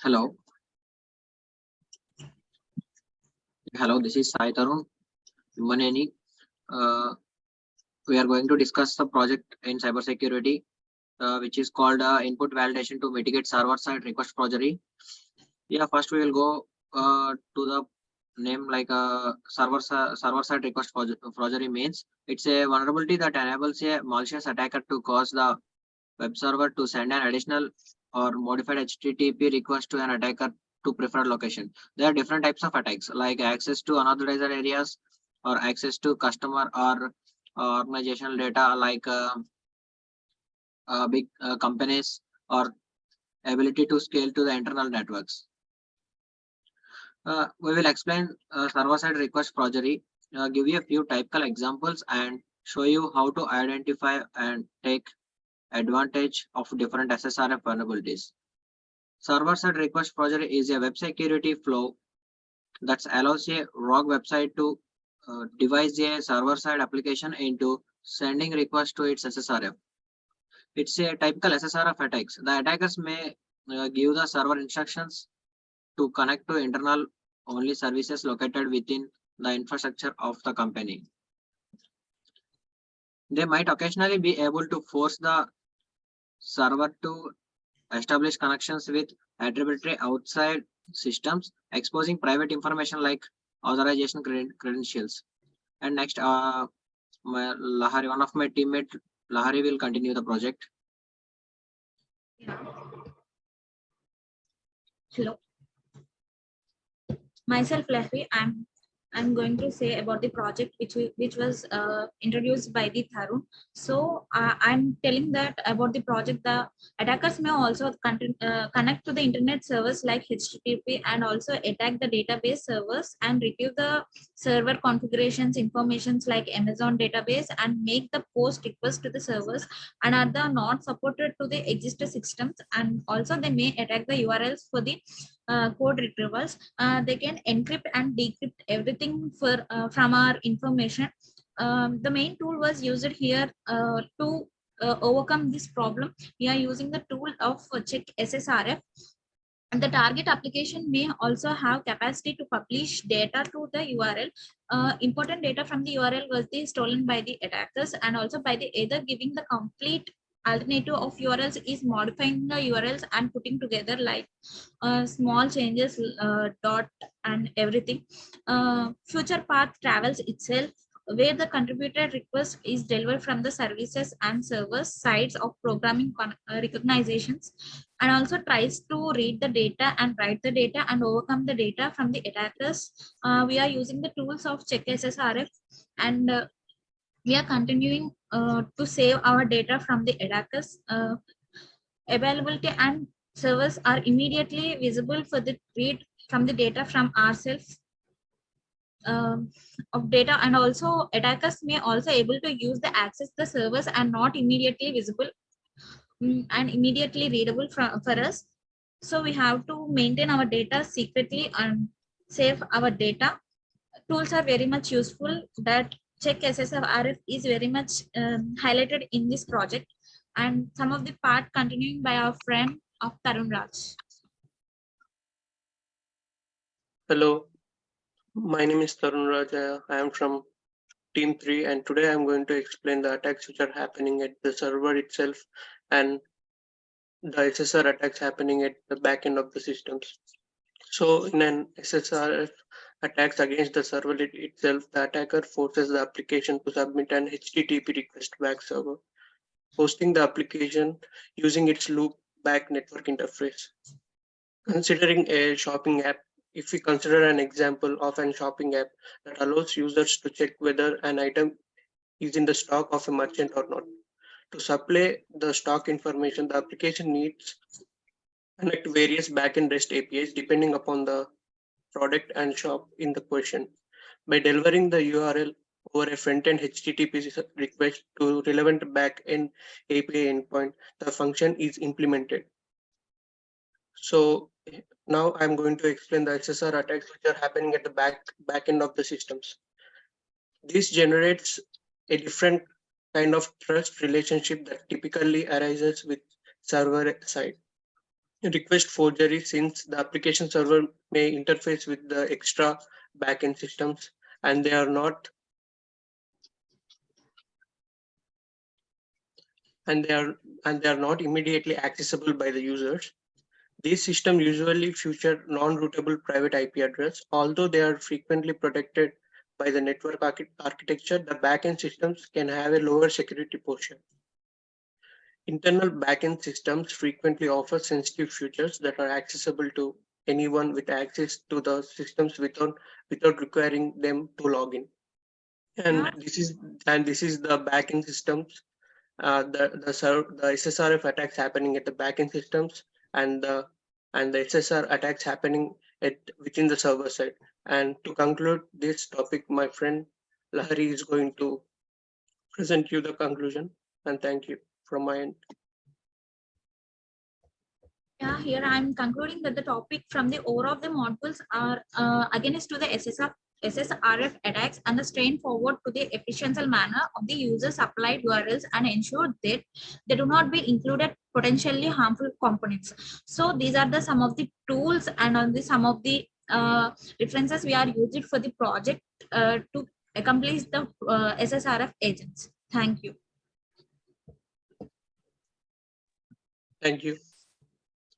Hello. Hello, this is Sai Tarun Maneni. Uh, we are going to discuss the project in cybersecurity, which is called input validation to mitigate server-side request forgery. Yeah, first we will go to the name like server-side request forgery means it's a vulnerability that enables a malicious attacker to cause the web server to send an additional or modified HTTP request to an attacker to preferred location. There are different types of attacks like access to unauthorized areas or access to customer or organizational data like big companies or ability to scale to the internal networks. We will explain server-side request forgery, give you a few typical examples and show you how to identify and take advantage of different SSRF vulnerabilities. Server-side request forgery is a web security flow that allows a rogue website to devise a server-side application into sending requests to its SSRF. It's a typical SSRF attacks. The attackers may give the server instructions to connect to internal only services located within the infrastructure of the company. They might occasionally be able to force the server to establish connections with attributary outside systems, exposing private information like authorization credentials. And next, Lahari, one of my teammate, Lahari will continue the project. Yeah. Hello. Myself, Lahari. I'm going to say about the project which was introduced by the Tharun. So I'm telling that about the project. The attackers may also connect to the internet servers like HTTP and also attack the database servers and retrieve the server configurations informations like Amazon database and make the post request to the servers and are the not supported to the existing systems, and also they may attack the URLs for the code retrievals. They can encrypt and decrypt everything for from our information. The main tool was used here to overcome this problem. We are using the tool of check SSRF. And the target application may also have capacity to publish data to the URL. Important data from the URL was stolen by the attackers, and also by the either giving the complete alternative of URLs is modifying the URLs and putting together like small changes, dot and everything. Future path travels itself, where the contributed request is delivered from the services and servers sides of programming recognizations, and also tries to read the data and write the data and overcome the data from the attackers. We are using the tools of check SSRF, and we are continuing to save our data from the attackers. Availability and servers are immediately visible for the read from the data from ourselves of data, and also attackers may also able to use the access the servers and not immediately visible and immediately readable for us. So we have to maintain our data secretly and save our data. Tools are very much useful. That check SSRF is very much highlighted in this project, and some of the part continuing by our friend of Tarun Raj. Hello, my name is Tarun Raj. I am from Team 3, and today I'm going to explain the attacks which are happening at the server itself and the SSR attacks happening at the back end of the systems. So in an SSR attacks against the server itself, the attacker forces the application to submit an HTTP request back server, hosting the application using its loop back network interface. Considering a shopping app, if we consider an example of an shopping app that allows users to check whether an item is in the stock of a merchant or not. To supply the stock information, the application needs to connect various backend REST APIs depending upon the product and shop in the question. By delivering the URL over a front-end HTTP request to relevant backend API endpoint, the function is implemented. So now I'm going to explain the SSR attacks which are happening at the back end of the systems. This generates a different kind of trust relationship that typically arises with server side. request forgery, since the application server may interface with the extra backend systems and they are not immediately accessible by the users. These systems usually feature non-routable private IP address. Although they are frequently protected by the network architecture, the backend systems can have a lower security posture. Internal backend systems frequently offer sensitive features that are accessible to anyone with access to the systems without requiring them to log in. And this is the backend systems, the SSRF attacks happening at the backend systems, and the SSR attacks happening within the server side. And to conclude this topic, my friend Lahari is going to present you the conclusion. And thank you from my end. Yeah, here I'm concluding that the topic from the overall of the modules are against to the SSRF attacks and the straightforward to the efficient manner of the user's applied URLs and ensure that they do not be included potentially harmful components. So these are the some of the tools and on the some of the references we are using for the project to accomplish the SSRF agents. Thank you. Thank you.